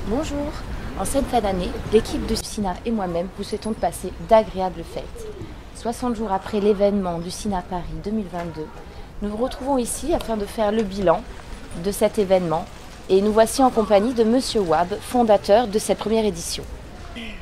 Bonjour, en cette fin d'année, l'équipe de SINA et moi-même vous souhaitons de passer d'agréables fêtes. 60 jours après l'événement du SINA Paris 2022, nous vous retrouvons ici afin de faire le bilan de cet événement et nous voici en compagnie de Monsieur Wab, fondateur de cette première édition.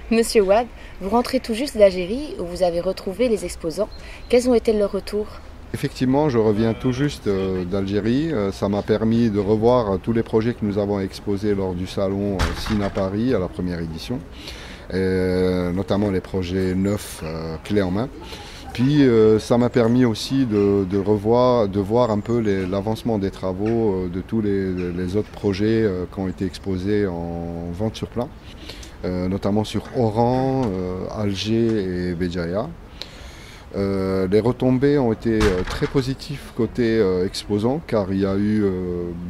Monsieur Wab, vous rentrez tout juste d'Algérie où vous avez retrouvé les exposants. Quels ont été leurs retours ? Effectivement, je reviens tout juste d'Algérie. Ça m'a permis de revoir tous les projets que nous avons exposés lors du salon SINA Paris à la première édition, notamment les projets neufs clés en main. Puis ça m'a permis aussi de voir un peu l'avancement des travaux de tous les autres projets qui ont été exposés en vente sur plan, notamment sur Oran, Alger et Béjaïa. Les retombées ont été très positives côté exposants car il y a eu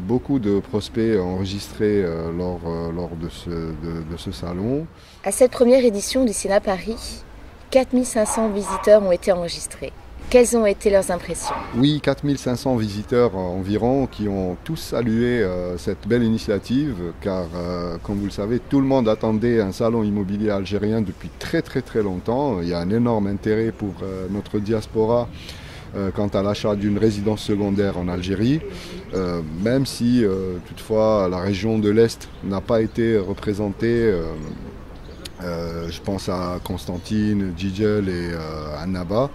beaucoup de prospects enregistrés lors de ce salon. À cette première édition du SINA Paris, 4500 visiteurs ont été enregistrés. Quelles ont été leurs impressions ? Oui, 4500 visiteurs environ qui ont tous salué cette belle initiative car, comme vous le savez, tout le monde attendait un salon immobilier algérien depuis très longtemps. Il y a un énorme intérêt pour notre diaspora quant à l'achat d'une résidence secondaire en Algérie, même si toutefois la région de l'Est n'a pas été représentée. Je pense à Constantine, Djidjel et Annaba,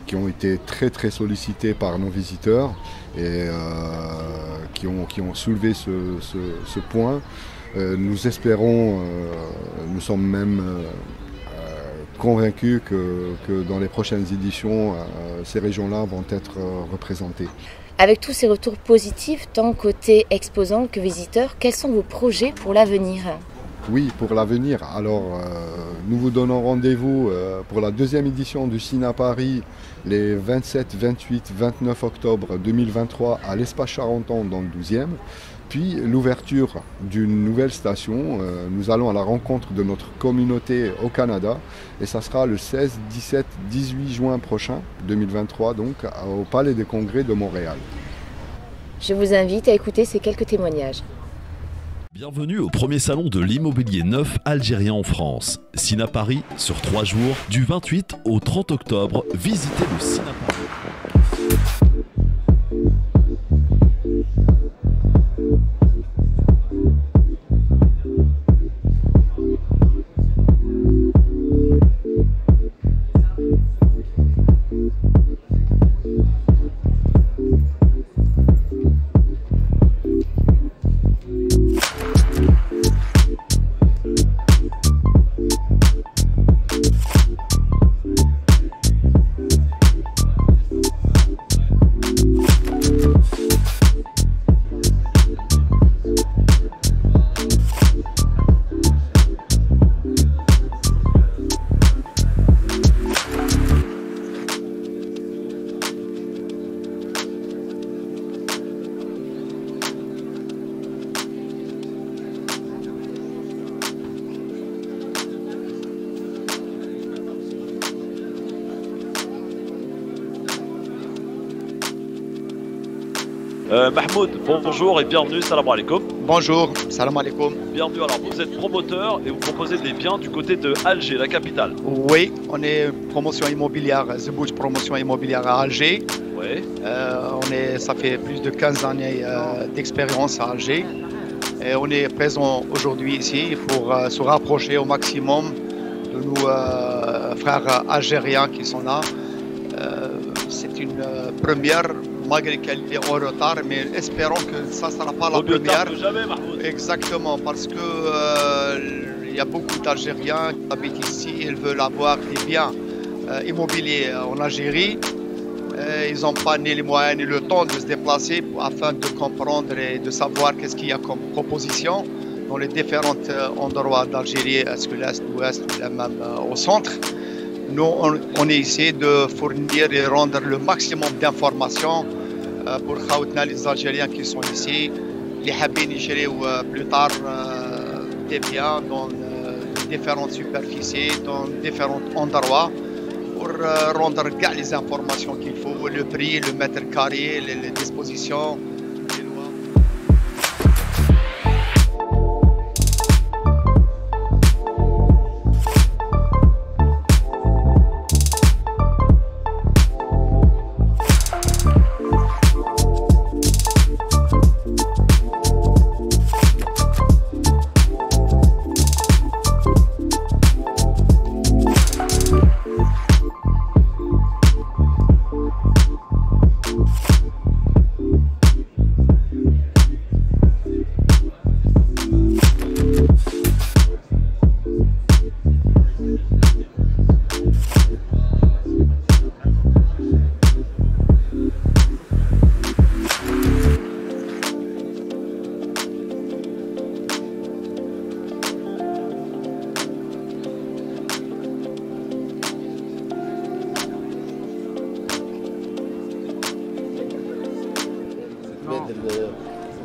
qui ont été très sollicités par nos visiteurs et qui ont soulevé ce point. Nous espérons, nous sommes même convaincus que dans les prochaines éditions, ces régions-là vont être représentées. Avec tous ces retours positifs, tant côté exposants que visiteurs, quels sont vos projets pour l'avenir ? Oui, pour l'avenir. Alors, nous vous donnons rendez-vous pour la deuxième édition du SINA Paris les 27, 28, 29 octobre 2023 à l'Espace Charenton dans le 12e. Puis l'ouverture d'une nouvelle station. Nous allons à la rencontre de notre communauté au Canada et ça sera le 16, 17, 18 juin prochain, 2023, donc au Palais des Congrès de Montréal. Je vous invite à écouter ces quelques témoignages. Bienvenue au premier salon de l'immobilier neuf algérien en France. SINA Paris sur 3 jours, du 28 au 30 octobre. Visitez le SINA Paris. Mahmoud, bonjour et bienvenue, salam alaikum. Bonjour, salam alaikum. Bienvenue, alors vous êtes promoteur et vous proposez des biens du côté de Alger, la capitale. Oui, on est promotion immobilière, The Bouch Promotion Immobilière à Alger. Oui. Ça fait plus de 15 années d'expérience à Alger. Et on est présent aujourd'hui ici pour se rapprocher au maximum de nos frères algériens qui sont là. C'est une première, malgré qu'elle est en retard, mais espérons que ça ne sera pas la première. Mieux tard que jamais, Mahmoud. Exactement, parce que il y a beaucoup d'Algériens qui habitent ici, ils veulent avoir des biens immobiliers en Algérie. Ils n'ont pas ni les moyens ni le temps de se déplacer afin de comprendre et de savoir qu'est-ce qu'il y a comme proposition dans les différents endroits d'Algérie, est-ce que l'Est, l'Ouest ou même au centre. Nous, on est ici de fournir et rendre le maximum d'informations pour les Algériens qui sont ici, les habits nigériens plus tard des biens dans différentes superficies, dans différents endroits pour rendre les informations qu'il faut, le prix, le mètre carré, les dispositions.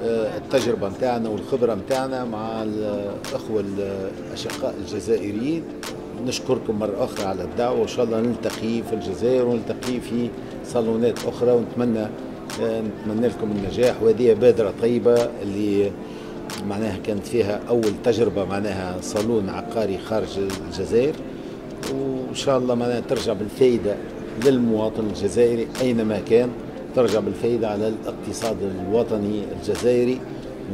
التجربة متاعنا والخبرة متاعنا مع الأخوة الأشقاء الجزائريين. نشكركم مرة أخرى على الدعوة، وإن شاء الله نلتقي في الجزائر ونلتقي في صالونات أخرى، ونتمنى لكم النجاح. وهذه بادرة طيبة اللي معناها كانت فيها أول تجربة معناها صالون عقاري خارج الجزائر، وإن شاء الله معناها ترجع بالفائدة للمواطن الجزائري أينما كان، ترجع بالفائدة على الاقتصاد الوطني الجزائري،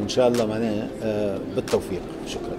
وإن شاء الله معناها بالتوفيق. شكرا.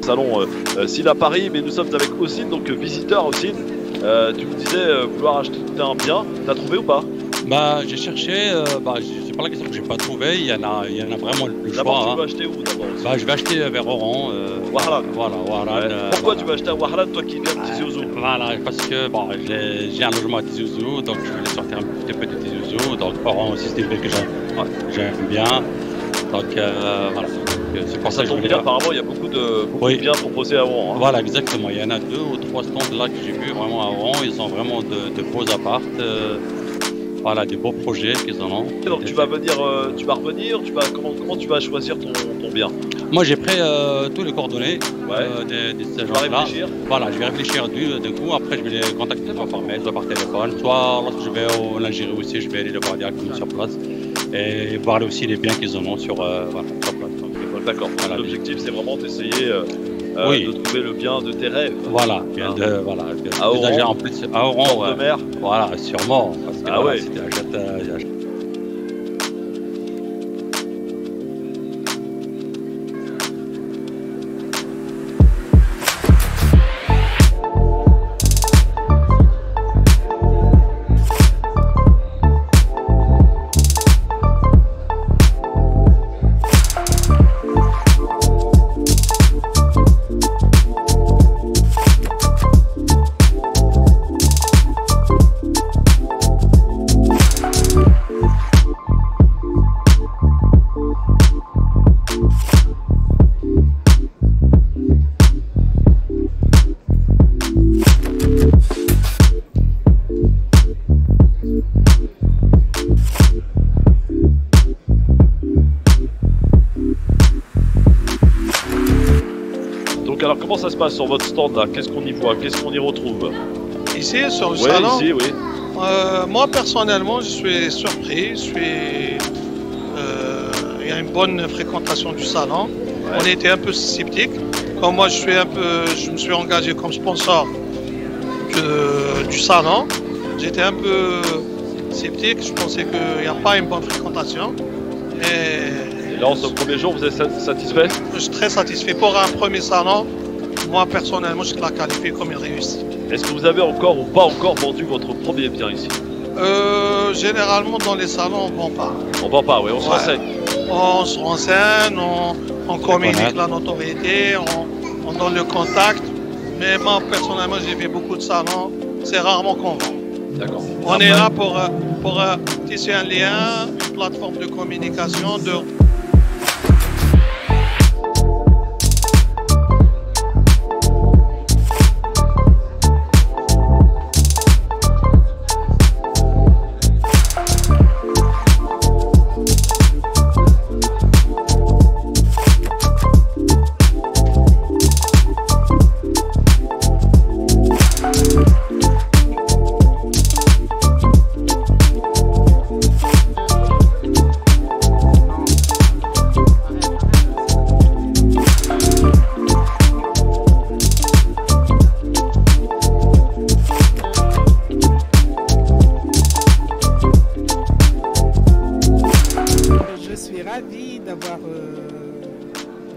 Salon Sina Paris, mais nous sommes avec Ossine, donc visiteur Ossine. Tu me disais vouloir acheter un bien, t'as trouvé ou pas? Bah j'ai cherché, c'est pas la question que j'ai pas trouvé, il y en a vraiment le choix. D'abord tu veux acheter où d'abord? Bah je vais acheter vers Oran. Wahran. Voilà, Wahran. Pourquoi tu veux acheter à Wahran, toi qui viens de Tizi Ouzou? Voilà, parce que bon, j'ai un logement à Tizi Ouzou, donc je voulais sortir un petit peu de Tizi Ouzou, donc Oran aussi c'est une ville que j'aime bien. Donc voilà, c'est pour ça que je voulais... Apparemment il y a beaucoup de biens proposés à Oran. Hein. Voilà, exactement, il y en a 2 ou 3 stands là que j'ai vu vraiment à Oran, ils ont vraiment de beaux apparts, voilà, des beaux projets qu'ils en ont. Donc tu vas venir, comment tu vas choisir ton bien? Moi j'ai pris tous les coordonnées des agences-là. Voilà, je vais réfléchir d'un coup, après je vais les contacter soit par mail, soit par téléphone, soit lorsque je vais en Algérie aussi, je vais aller les voir directement sur place. Et voir aussi les biens qu'ils en ont sur place. D'accord, voilà, l'objectif c'est vraiment d'essayer de trouver le bien de tes rêves. Voilà, bien à Oran, en plus à Oran, de mer. Voilà, sûrement, parce que voilà, c'était Alors comment ça se passe sur votre stand là? Qu'est-ce qu'on y voit? Qu'est-ce qu'on y retrouve? Ici sur le salon? Ici, oui. Moi personnellement je suis surpris, il y a une bonne fréquentation du salon. Ouais. On était un peu sceptiques. Comme moi je me suis engagé comme sponsor du salon, j'étais un peu sceptique, je pensais qu'il n'y a pas une bonne fréquentation. Et là, en ce premier jour, vous êtes satisfait? Je suis très satisfait. Pour un premier salon, moi personnellement, je la qualifie comme une réussite. Est-ce que vous avez encore ou pas encore vendu votre premier bien ici? Généralement, dans les salons, on ne vend pas. On ne vend pas, oui, on se renseigne. On se renseigne, on communique la notoriété, on donne le contact. Mais moi, personnellement, j'ai fait beaucoup de salons. C'est rarement qu'on vend. D'accord. On est là pour tisser un lien, une plateforme de communication,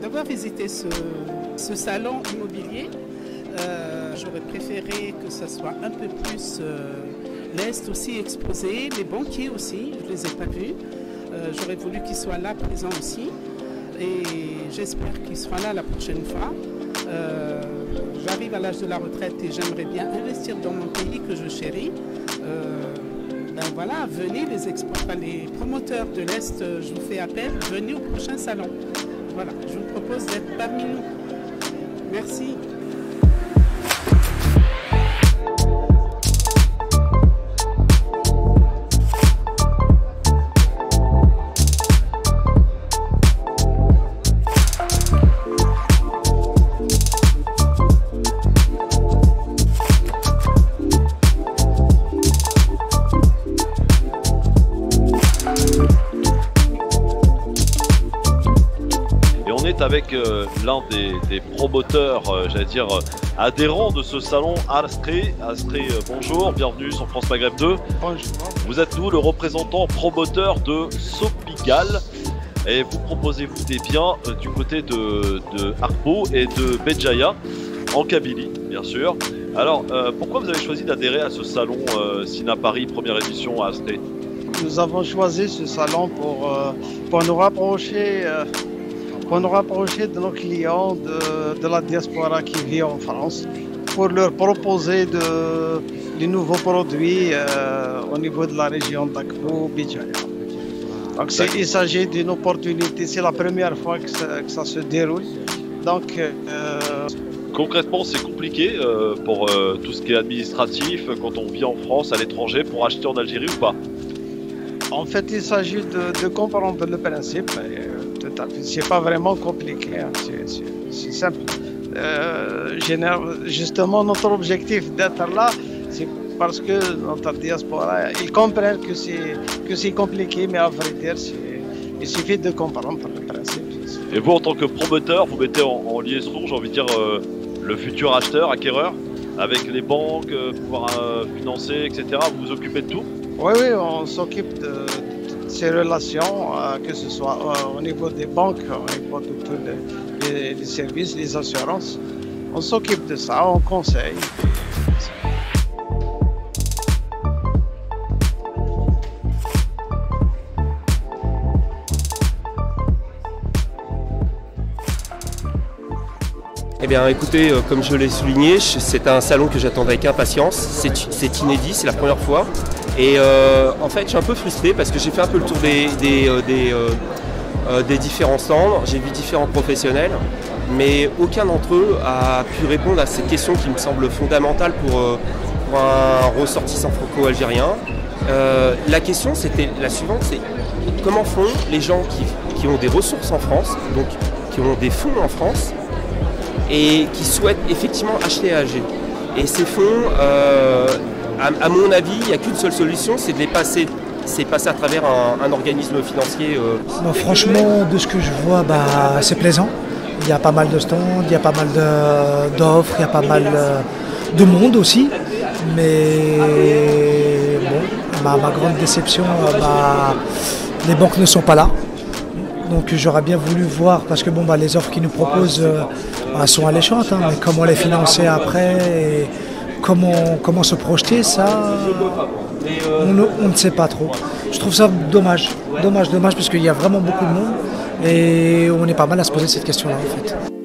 d'avoir visité ce salon immobilier. J'aurais préféré que ça soit un peu plus l'Est aussi exposé, les banquiers aussi, je ne les ai pas vus. J'aurais voulu qu'ils soient là, présents aussi. Et j'espère qu'ils seront là la prochaine fois. J'arrive à l'âge de la retraite et j'aimerais bien investir dans mon pays que je chéris. Voilà, venez les promoteurs de l'Est, je vous fais appel, venez au prochain salon. Voilà, je vous propose d'être parmi nous. Merci. Avec l'un des promoteurs, j'allais dire adhérents de ce salon, Astré. Astré, bonjour, bienvenue sur France Maghreb 2. Bonjour. Vous êtes nous le représentant promoteur de Sopigal et vous proposez-vous des biens du côté de Harpo et de Béjaïa en Kabylie, bien sûr. Alors, pourquoi vous avez choisi d'adhérer à ce salon Sina Paris, première édition à Astré? Nous avons choisi ce salon pour nous rapprocher. Pour nous rapprocher de nos clients de la diaspora qui vit en France, pour leur proposer de nouveaux produits au niveau de la région d'Akpo, Béjaïa. Donc il s'agit d'une opportunité, c'est la première fois que ça se déroule. Donc, concrètement, c'est compliqué pour tout ce qui est administratif quand on vit en France, à l'étranger, pour acheter en Algérie ou pas? En fait, il s'agit de comprendre le principe. C'est pas vraiment compliqué, hein. C'est simple. Justement, notre objectif d'être là, c'est parce que notre diaspora, ils comprennent que c'est compliqué, mais à vrai dire, il suffit de comprendre le principe. Et vous, en tant que promoteur, vous mettez en liaison, j'ai envie de dire, le futur acheteur, acquéreur, avec les banques, pouvoir financer, etc. Vous vous occupez de tout? Oui, on s'occupe de ces relations, que ce soit au niveau des banques, au niveau de tous les services, les assurances. On s'occupe de ça, on conseille. Eh bien écoutez, comme je l'ai souligné, c'est un salon que j'attendais avec impatience, c'est inédit, c'est la première fois. Et en fait je suis un peu frustré parce que j'ai fait un peu le tour des différents stands, j'ai vu différents professionnels, mais aucun d'entre eux a pu répondre à cette question qui me semble fondamentale pour un ressortissant franco-algérien. La question c'était la suivante, c'est comment font les gens qui ont des ressources en France, donc qui ont des fonds en France, et qui souhaitent effectivement acheter à Alger. Et ces fonds, à mon avis, il n'y a qu'une seule solution, c'est de les passer, à travers un organisme financier. Non, franchement, de ce que je vois, c'est plaisant. Il y a pas mal de stands, il y a pas mal d'offres, il y a pas mal de monde aussi. Mais bon, ma grande déception, les banques ne sont pas là. Donc j'aurais bien voulu voir, parce que les offres qu'ils nous proposent sont alléchantes, hein, mais comment les financer après et comment se projeter, ça, on ne sait pas trop. Je trouve ça dommage, parce qu'il y a vraiment beaucoup de monde et on est pas mal à se poser cette question-là en fait.